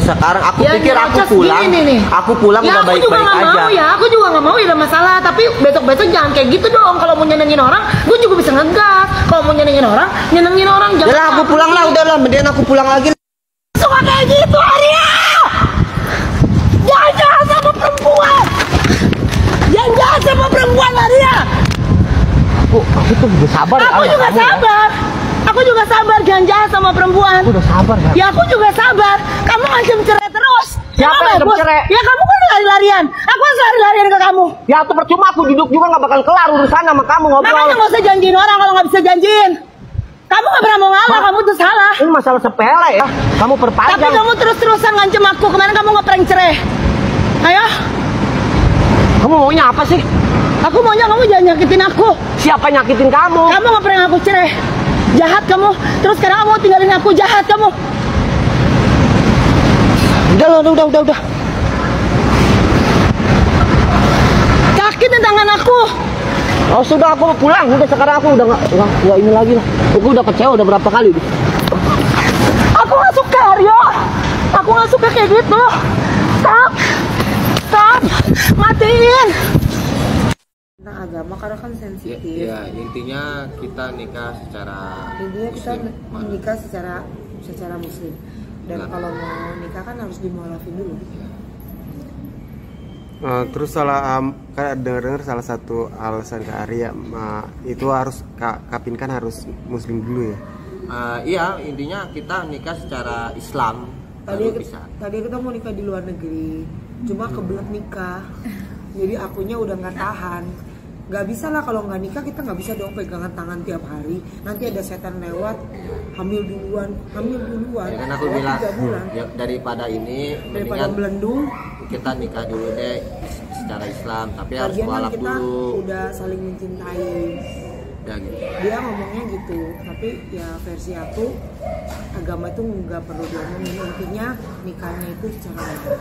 sekarang aku Ya, pikir aku nyerocos pulang. gini nih. Aku pulang Ya udah aku juga baik-baik nggak aja. mau ya, aku juga nggak mau ya ada masalah. Tapi besok-besok jangan kayak gitu dong. Kalau mau nyenengin orang, gue juga bisa ngegas. Kalau mau nyenengin orang, jangan. Udah lah, aku pulang lah, udah lah, mendingan aku pulang lagi. Suka kayak gitu, Arya. Jangan jahat sama perempuan. Jangan jahat sama perempuan, Arya. Aku tuh udah sabar. Aku juga sabar. Aku juga sabar, jangan jahat sama perempuan. Aku udah sabar ya. Ya aku juga sabar. Kamu ngancam cerai terus. Siapa Emang yang bagus? cerai? Ya kamu kan lari-larian. Aku harus lari-larian ke kamu. Ya tuh percuma, aku duduk juga nggak bakal kelar urusan sama kamu ngobrol. Makanya nggak usah janjiin orang kalau nggak bisa janjiin. Kamu nggak pernah mau ngalah, kamu tuh salah. Ini masalah sepele ya. Kamu Tapi perpanjang. kamu terus-terusan ngancem aku. Kemarin kamu ngeprank cerai. Ayo, Kamu maunya apa sih? aku maunya kamu jangan nyakitin aku. Siapa nyakitin kamu? Kamu ngeprank aku cerai. Jahat kamu. Terus sekarang kamu tinggalin aku, jahat kamu. Udah. Sakit tangan aku. Oh sudah, aku mau pulang. Udah sekarang aku udah nggak ini lagi lah. Aku udah kecewa udah berapa kali. Aku nggak suka, Aryo. Aku nggak suka kayak gitu. Stop. Matiin. Nah, agama karena kan sensitif. Ya, intinya kita nikah secara Intinya kita muslim. menikah secara muslim. Dan Nah. kalau mau nikah kan harus dimualafin dulu. Terus kan dengar salah satu alasan Kak Arya itu harus Kapin kan harus muslim dulu ya. Iya, intinya kita nikah secara Islam. Tadi kita mau nikah di luar negeri, cuma kebelet nikah. Jadi akunya udah nggak tahan. Nggak bisa lah kalau nggak nikah, kita nggak bisa dong pegangan tangan tiap hari. Nanti ada setan lewat, hamil duluan. Ya kan aku bilang 3 bulan. ya, daripada Daripada melendung. kita nikah dulu deh secara Islam, tapi harus Lagian kan mualaf kita dulu. udah saling mencintai. Ya gitu. Dia ngomongnya gitu, tapi ya versi aku agama itu nggak perlu diomongin. Intinya nikahnya itu secara legal.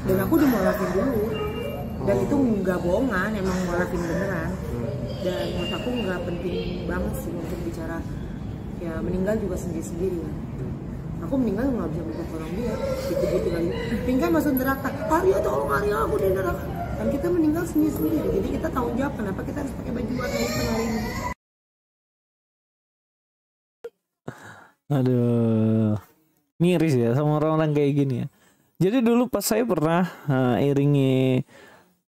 Dan aku dimualafin dulu. Dan itu nggak bohongan, emang mualafin beneran. Dan menurut aku nggak penting banget sih untuk bicara. Ya meninggal juga sendiri-sendiri kan. Aku meninggal nggak bisa minta tolong dia. Gitu-gitu lagi. Pingkan masuk neraka. Arya tolong Arya, aku di neraka. Dan kita meninggal sendiri-sendiri. Jadi kita tanggung jawab kenapa kita harus pakai baju warna hitam hari ini. Aduh, miris ya sama orang-orang kayak gini ya. Jadi dulu pas saya pernah iringi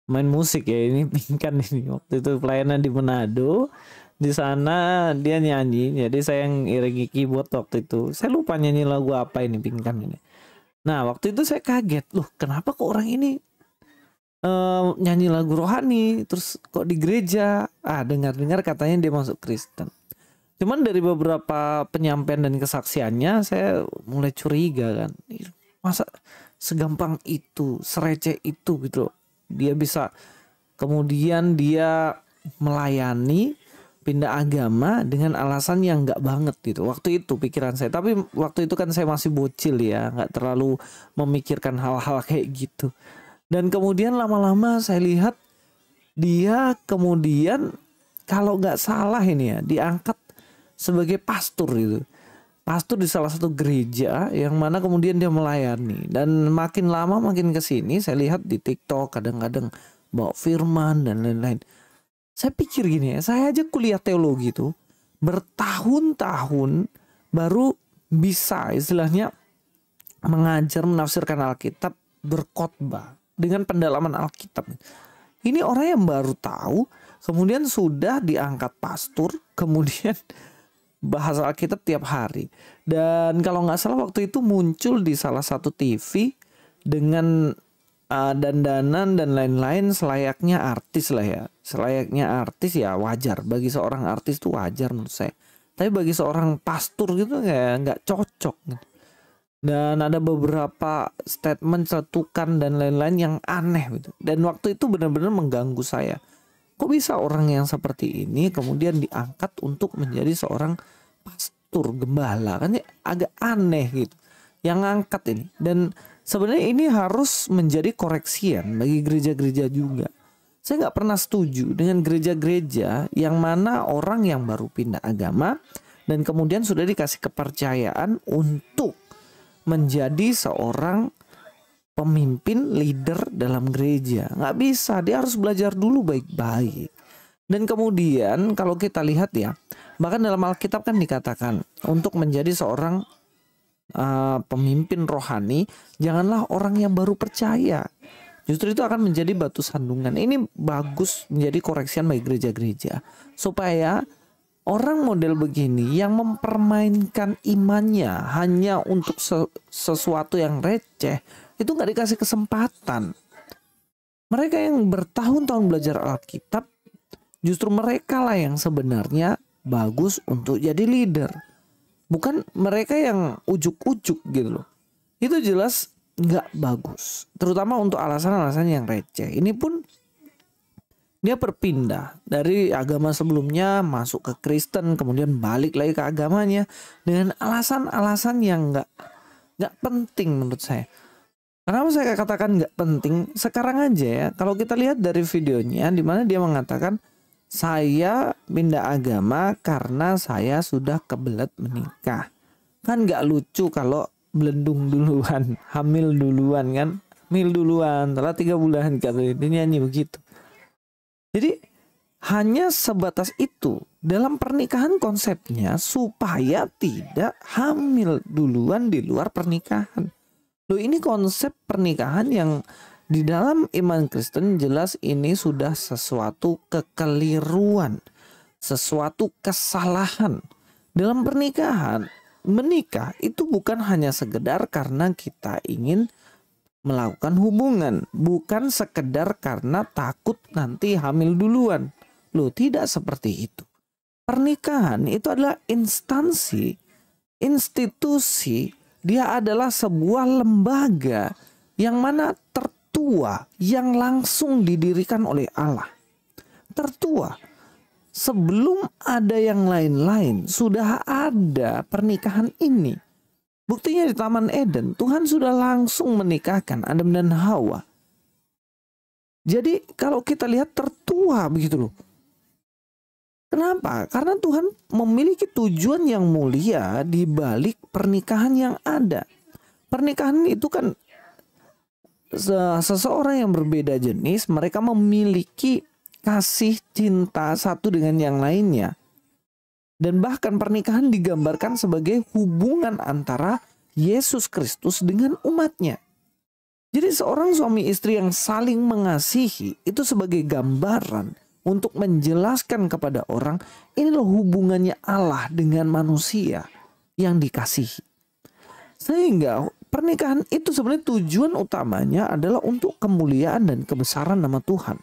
main musik ya, ini Pingkan ini waktu itu pelayanan di Manado. Di sana dia nyanyi, jadi saya yang iringi keyboard waktu itu. Saya lupa nyanyi lagu apa ini Pingkan ini. Nah waktu itu saya kaget, loh kenapa kok orang ini nyanyi lagu rohani, terus kok di gereja? Dengar-dengar katanya dia masuk Kristen. Cuman dari beberapa penyampaian dan kesaksiannya saya mulai curiga kan. Masa segampang itu, sereceh itu gitu loh. Dia bisa kemudian dia melayani pindah agama dengan alasan yang nggak banget gitu. Waktu itu pikiran saya. Tapi waktu itu kan saya masih bocil ya, nggak terlalu memikirkan hal-hal kayak gitu. Dan kemudian lama-lama saya lihat dia kemudian kalau nggak salah ini ya diangkat sebagai pastor gitu. Pastor di salah satu gereja yang mana kemudian dia melayani. Dan makin lama makin kesini saya lihat di TikTok kadang-kadang bawa firman dan lain-lain. Saya pikir gini ya, saya aja kuliah teologi tuh bertahun-tahun baru bisa istilahnya mengajar menafsirkan Alkitab, berkhotbah dengan pendalaman Alkitab. Ini orang yang baru tahu, kemudian sudah diangkat pastor, kemudian bahasa Alkitab tiap hari. Dan kalau nggak salah waktu itu muncul di salah satu TV dengan dandanan dan lain-lain selayaknya artis lah ya. Selayaknya artis ya wajar. Bagi seorang artis itu wajar menurut saya. Tapi bagi seorang pastor gitu nggak cocok. Dan ada beberapa statement, cetukan dan lain-lain yang aneh gitu. Dan waktu itu benar-benar mengganggu saya. Kok bisa orang yang seperti ini kemudian diangkat untuk menjadi seorang pastor, gembala? Kan agak aneh gitu yang ngangkat ini. Dan sebenarnya ini harus menjadi koreksian bagi gereja-gereja juga. Saya nggak pernah setuju dengan gereja-gereja yang mana orang yang baru pindah agama dan kemudian sudah dikasih kepercayaan untuk menjadi seorang pemimpin leader dalam gereja. Nggak bisa, dia harus belajar dulu baik-baik. Dan kemudian kalau kita lihat ya, bahkan dalam Alkitab kan dikatakan untuk menjadi seorang pemimpin rohani, janganlah orang yang baru percaya. Justru itu akan menjadi batu sandungan. Ini bagus menjadi koreksian bagi gereja-gereja, supaya orang model begini yang mempermainkan imannya hanya untuk sesuatu yang receh, itu nggak dikasih kesempatan. Mereka yang bertahun-tahun belajar Alkitab, justru mereka lah yang sebenarnya bagus untuk jadi leader. Bukan mereka yang ujuk-ujuk gitu loh. Itu jelas nggak bagus. Terutama untuk alasan-alasan yang receh. Ini pun dia berpindah dari agama sebelumnya masuk ke Kristen, kemudian balik lagi ke agamanya dengan alasan-alasan yang nggak penting menurut saya. Kenapa saya katakan nggak penting? Sekarang aja ya, kalau kita lihat dari videonya, di mana dia mengatakan saya pindah agama karena saya sudah kebelet menikah. Kan nggak lucu kalau belendung duluan, hamil duluan kan, hamil duluan, setelah 3 bulan kata dia nyanyi begitu. Jadi hanya sebatas itu dalam pernikahan konsepnya supaya tidak hamil duluan di luar pernikahan. Loh, ini konsep pernikahan yang di dalam iman Kristen jelas ini sudah sesuatu kekeliruan, sesuatu kesalahan. Dalam pernikahan, menikah itu bukan hanya sekedar karena kita ingin melakukan hubungan, bukan sekedar karena takut nanti hamil duluan. Loh, tidak seperti itu. Pernikahan itu adalah instansi, institusi, dia adalah sebuah lembaga yang mana tertua yang langsung didirikan oleh Allah. Tertua. Sebelum ada yang lain-lain, sudah ada pernikahan ini. Buktinya di Taman Eden, Tuhan sudah langsung menikahkan Adam dan Hawa. Jadi kalau kita lihat tertua begitu loh. Kenapa? Karena Tuhan memiliki tujuan yang mulia di balik pernikahan yang ada. Pernikahan itu kan seseorang yang berbeda jenis, mereka memiliki kasih cinta satu dengan yang lainnya. Dan bahkan pernikahan digambarkan sebagai hubungan antara Yesus Kristus dengan umatnya. Jadi seorang suami istri yang saling mengasihi itu sebagai gambaran untuk menjelaskan kepada orang inilah hubungannya Allah dengan manusia yang dikasihi. Sehingga pernikahan itu sebenarnya tujuan utamanya adalah untuk kemuliaan dan kebesaran nama Tuhan.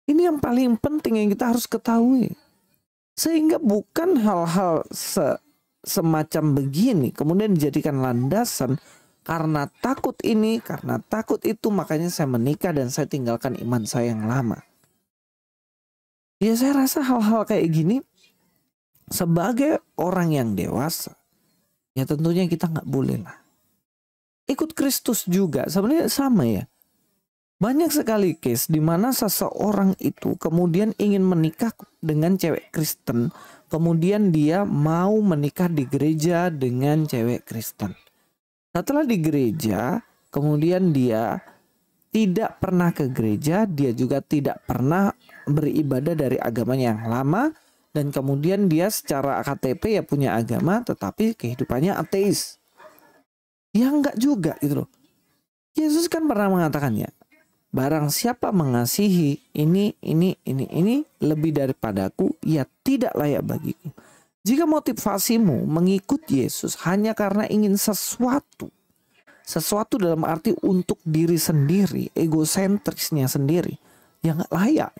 Ini yang paling penting yang kita harus ketahui. Sehingga bukan hal-hal semacam begini kemudian dijadikan landasan karena takut ini, karena takut itu makanya saya menikah dan saya tinggalkan iman saya yang lama. Ya saya rasa hal-hal kayak gini sebagai orang yang dewasa, ya tentunya kita nggak boleh lah. Ikut Kristus juga sebenarnya sama ya. Banyak sekali case di mana seseorang itu kemudian ingin menikah dengan cewek Kristen, kemudian dia mau menikah di gereja dengan cewek Kristen. Setelah di gereja, kemudian dia tidak pernah ke gereja, dia juga tidak pernah beribadah dari agamanya yang lama, dan kemudian dia secara KTP ya punya agama, tetapi kehidupannya ateis. Ya enggak juga gitu loh. Yesus kan pernah mengatakannya, barang siapa mengasihi ini lebih daripadaku, ia tidak layak bagiku. Jika motivasimu mengikut Yesus hanya karena ingin sesuatu dalam arti untuk diri sendiri, egosentrisnya sendiri, ya nggak layak.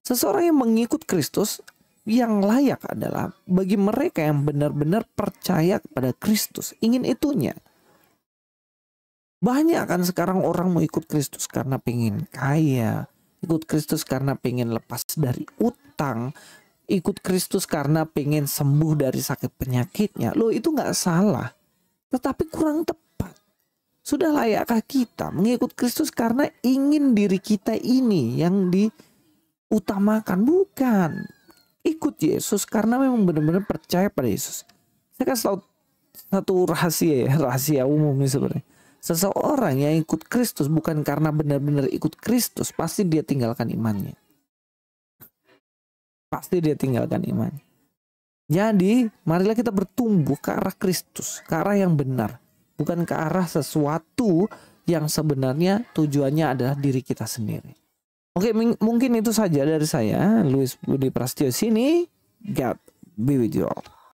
Seseorang yang mengikut Kristus yang layak adalah bagi mereka yang benar-benar percaya kepada Kristus, ingin itunya. Banyak kan sekarang orang mau ikut Kristus karena pengen kaya, ikut Kristus karena pengen lepas dari utang, ikut Kristus karena pengen sembuh dari sakit penyakitnya. Loh, itu nggak salah, tetapi kurang tepat. Sudah layakkah kita mengikut Kristus karena ingin diri kita ini yang diutamakan? Bukan. Ikut Yesus karena memang benar-benar percaya pada Yesus. Saya kasih tahu satu rahasia umum nih sebenarnya. Seseorang yang ikut Kristus bukan karena benar-benar ikut Kristus, pasti dia tinggalkan imannya. Pasti dia tinggalkan imannya. Jadi, marilah kita bertumbuh ke arah Kristus, ke arah yang benar, bukan ke arah sesuatu yang sebenarnya tujuannya adalah diri kita sendiri. Oke, mungkin itu saja dari saya, Luis Budi Prasetyo sini. God be with you all.